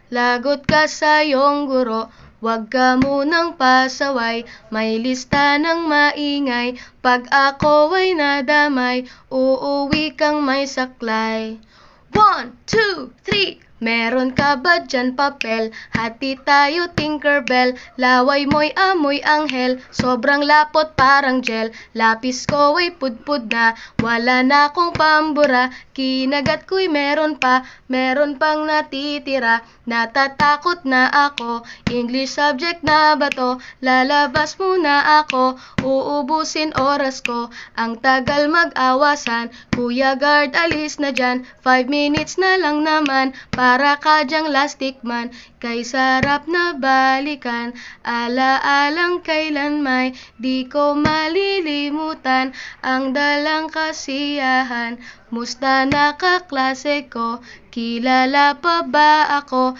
Lagot ka sa iyong guro, wag ka munang pasaway. May lista ng maingay, pag ako ay nadamay, uuwi kang may saklay. 1, 2, 3. Meron ka ba dyan papel? Hati tayo Tinkerbell. Laway mo'y amoy anghel, sobrang lapot parang gel. Lapis ko ay pudpud na, wala na akong pambura. Kinagat ko'y meron pang natitira. Natatakot na ako, English subject na ba to? Lalabas muna ako, uubusin oras ko. Ang tagal mag-awasan, Kuya Guard alis na dyan. 5 minutes na lang naman, para ka dyang lastic man. Kay sarap na balikan, alaalang kailan may di ko malilimutan. Ang dalang kasiyahan, musta na kaklase ko? Kilala pa ba ako?